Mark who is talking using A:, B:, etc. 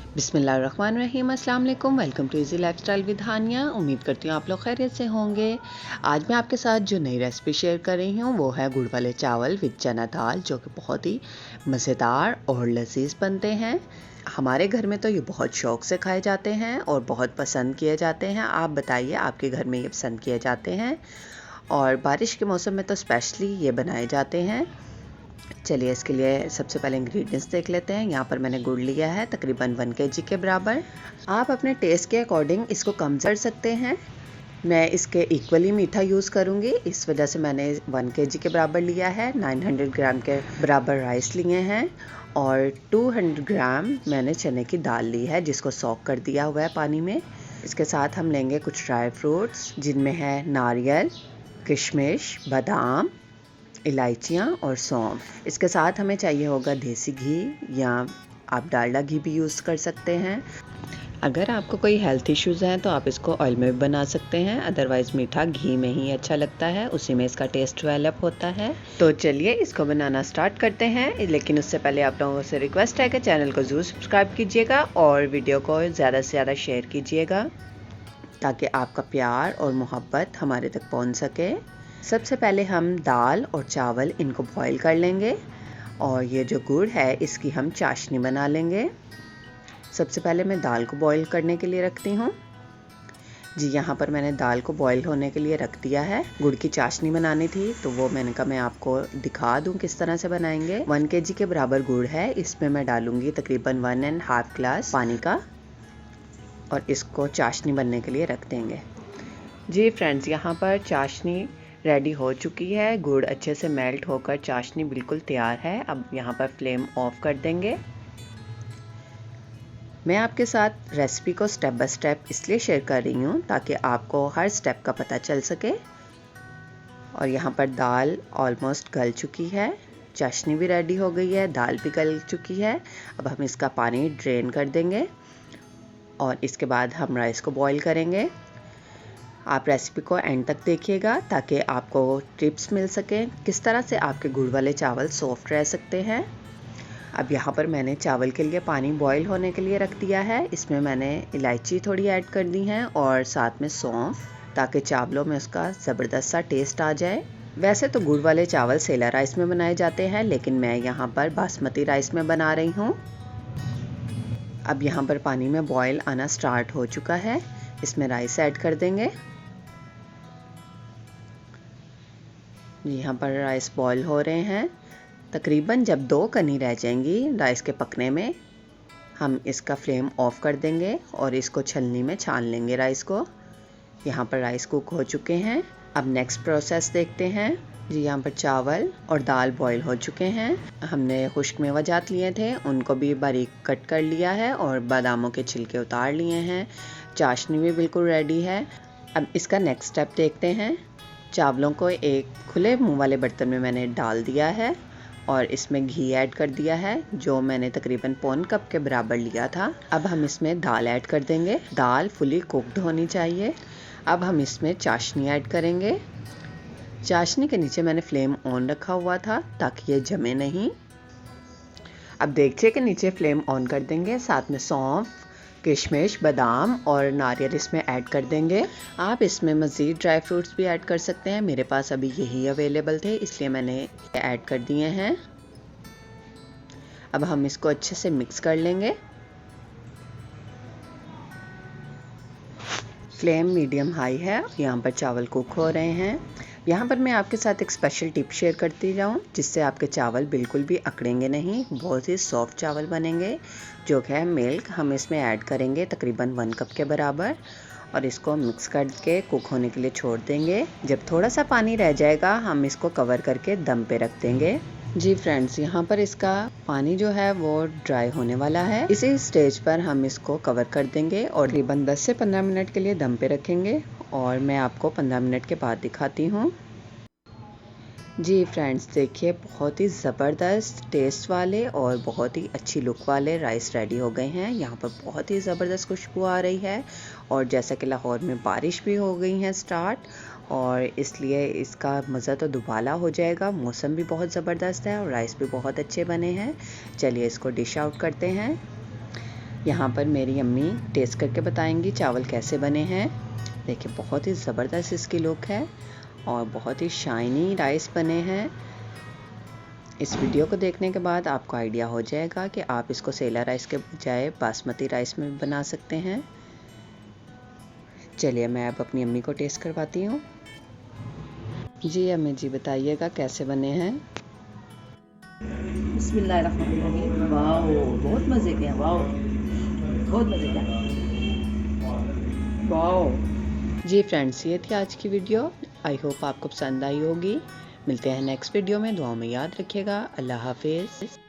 A: बिस्मिल्लाहिर्रहमानिर्रहीम, अस्सलाम वालेकुम। Welcome to easy lifestyle with Hania. उम्मीद करती हूँ आप लोग खैरियत से होंगे। आज मैं आपके साथ जो नई रेसिपी शेयर कर रही हूँ वो है गुड़ वाले चावल विद चना दाल, जो कि बहुत ही मज़ेदार और लजीज बनते हैं। हमारे घर में तो ये बहुत शौक से खाए जाते हैं और बहुत पसंद किए जाते हैं। आप बताइए, आपके घर में ये पसंद किए जाते हैं? और बारिश के मौसम में तो स्पेशली ये बनाए जाते हैं। चलिए, इसके लिए सबसे पहले इंग्रेडिएंट्स देख लेते हैं। यहाँ पर मैंने गुड़ लिया है तकरीबन 1 kg के बराबर। आप अपने टेस्ट के अकॉर्डिंग इसको कम कर सकते हैं। मैं इसके इक्वली मीठा यूज़ करूँगी, इस वजह से मैंने 1 kg के बराबर लिया है। 900 ग्राम के बराबर राइस लिए हैं और 200 ग्राम मैंने चने की दाल ली है, जिसको सॉक कर दिया हुआ है पानी में। इसके साथ हम लेंगे कुछ ड्राई फ्रूट्स, जिनमें है नारियल, किशमिश, बादाम, इलायचियाँ और सौंफ। इसके साथ हमें चाहिए होगा देसी घी, या आप डालडा घी भी यूज़ कर सकते हैं। अगर आपको कोई हेल्थ इश्यूज़ हैं तो आप इसको ऑयल में भी बना सकते हैं, अदरवाइज़ मीठा घी में ही अच्छा लगता है, उसी में इसका टेस्ट डेवलप होता है। तो चलिए इसको बनाना स्टार्ट करते हैं। लेकिन उससे पहले आप लोगों से रिक्वेस्ट है कि चैनल को ज़रूर सब्सक्राइब कीजिएगा और वीडियो को ज़्यादा से ज़्यादा शेयर कीजिएगा, ताकि आपका प्यार और मोहब्बत हमारे तक पहुँच सके। सबसे पहले हम दाल और चावल इनको बॉईल कर लेंगे और ये जो गुड़ है इसकी हम चाशनी बना लेंगे। सबसे पहले मैं दाल को बॉईल करने के लिए रखती हूँ। जी, यहाँ पर मैंने दाल को बॉईल होने के लिए रख दिया है। गुड़ की चाशनी बनानी थी तो वो मैंने कहा मैं आपको दिखा दूँ किस तरह से बनाएंगे। 1 kg के बराबर गुड़ है, इसमें मैं डालूँगी तकरीबन 1.5 ग्लास पानी का और इसको चाशनी बनने के लिए रख देंगे। जी फ्रेंड्स, यहाँ पर चाशनी रेडी हो चुकी है। गुड़ अच्छे से मेल्ट होकर चाशनी बिल्कुल तैयार है। अब यहाँ पर फ्लेम ऑफ कर देंगे। मैं आपके साथ रेसिपी को स्टेप बाय स्टेप इसलिए शेयर कर रही हूँ ताकि आपको हर स्टेप का पता चल सके। और यहाँ पर दाल ऑलमोस्ट गल चुकी है, चाशनी भी रेडी हो गई है, दाल भी गल चुकी है। अब हम इसका पानी ड्रेन कर देंगे और इसके बाद हम राइस को बॉईल करेंगे। आप रेसिपी को एंड तक देखिएगा ताकि आपको टिप्स मिल सके किस तरह से आपके गुड़ वाले चावल सॉफ्ट रह सकते हैं। अब यहाँ पर मैंने चावल के लिए पानी बॉईल होने के लिए रख दिया है। इसमें मैंने इलायची थोड़ी ऐड कर दी है और साथ में सौंफ, ताकि चावलों में उसका ज़बरदस्त सा टेस्ट आ जाए। वैसे तो गुड़ वाले चावल सेला राइस में बनाए जाते हैं, लेकिन मैं यहाँ पर बासमती राइस में बना रही हूँ। अब यहाँ पर पानी में बॉईल आना स्टार्ट हो चुका है, इसमें राइस ऐड कर देंगे। यहाँ पर राइस बॉईल हो रहे हैं। तकरीबन जब 2 कनी रह जाएंगी राइस के पकने में, हम इसका फ्लेम ऑफ कर देंगे और इसको छलनी में छान लेंगे राइस को। यहाँ पर राइस कुक हो चुके हैं। अब नेक्स्ट प्रोसेस देखते हैं। जी, यहाँ पर चावल और दाल बॉईल हो चुके हैं। हमने खुश्क मेवाजात लिए थे, उनको भी बारीक कट कर लिया है और बादामों के छिलके उतार लिए हैं। चाशनी भी बिल्कुल रेडी है। अब इसका नेक्स्ट स्टेप देखते हैं। चावलों को एक खुले मुंह वाले बर्तन में मैंने डाल दिया है और इसमें घी ऐड कर दिया है, जो मैंने तकरीबन 1.25 कप के बराबर लिया था। अब हम इसमें दाल ऐड कर देंगे। दाल फुली कुक्ड होनी चाहिए। अब हम इसमें चाशनी ऐड करेंगे। चाशनी के नीचे मैंने फ्लेम ऑन रखा हुआ था ताकि ये जमे नहीं। अब देखिए कि नीचे फ्लेम ऑन कर देंगे, साथ में सौंफ, किशमिश, बादाम और नारियल इसमें ऐड कर देंगे। आप इसमें मज़ीद ड्राई फ्रूट्स भी ऐड कर सकते हैं, मेरे पास अभी यही अवेलेबल थे इसलिए मैंने ऐड कर दिए हैं। अब हम इसको अच्छे से मिक्स कर लेंगे। फ्लेम मीडियम हाई है। यहाँ पर चावल कुक हो रहे हैं। यहाँ पर मैं आपके साथ एक स्पेशल टिप शेयर करती जाऊँ, जिससे आपके चावल बिल्कुल भी अकड़ेंगे नहीं, बहुत ही सॉफ्ट चावल बनेंगे। जो है मिल्क हम इसमें ऐड करेंगे तकरीबन 1 कप के बराबर और इसको मिक्स करके कुक होने के लिए छोड़ देंगे। जब थोड़ा सा पानी रह जाएगा हम इसको कवर करके दम पे रख देंगे। जी फ्रेंड्स, यहाँ पर इसका पानी जो है वो ड्राई होने वाला है। इसी स्टेज पर हम इसको कवर कर देंगे और तकरीबन 10 से 15 मिनट के लिए दम पे रखेंगे और मैं आपको 15 मिनट के बाद दिखाती हूँ। जी फ्रेंड्स, देखिए बहुत ही ज़बरदस्त टेस्ट वाले और बहुत ही अच्छी लुक वाले राइस रेडी हो गए हैं। यहाँ पर बहुत ही ज़बरदस्त खुशबू आ रही है और जैसा कि लाहौर में बारिश भी हो गई है स्टार्ट, और इसलिए इसका मज़ा तो दुबाला हो जाएगा। मौसम भी बहुत ज़बरदस्त है और राइस भी बहुत अच्छे बने हैं। चलिए इसको डिश आउट करते हैं। यहाँ पर मेरी अम्मी टेस्ट करके बताएंगी चावल कैसे बने हैं। देखिए बहुत ही ज़बरदस्त इसकी लुक है और बहुत ही शाइनी राइस बने हैं। इस वीडियो को देखने के बाद आपको आइडिया हो जाएगा कि आप इसको सेला राइस के बजाय बासमती राइस में बना सकते हैं। चलिए मैं अब अपनी अम्मी को टेस्ट करवाती हूँ। जी अम्मी जी बताइएगा कैसे बने हैं।
B: बिस्मिल्लाहिर्रहमानिर्रहीम। वाओ, बहुत मज़े के हैं। वाओ, बहुत मज़े के हैं। वाओ।
A: जी फ्रेंड्स, ये थी आज की वीडियो। आई होप आपको पसंद आई होगी। मिलते हैं नेक्स्ट वीडियो में। दुआ में याद रखिएगा। अल्लाह हाफिज़।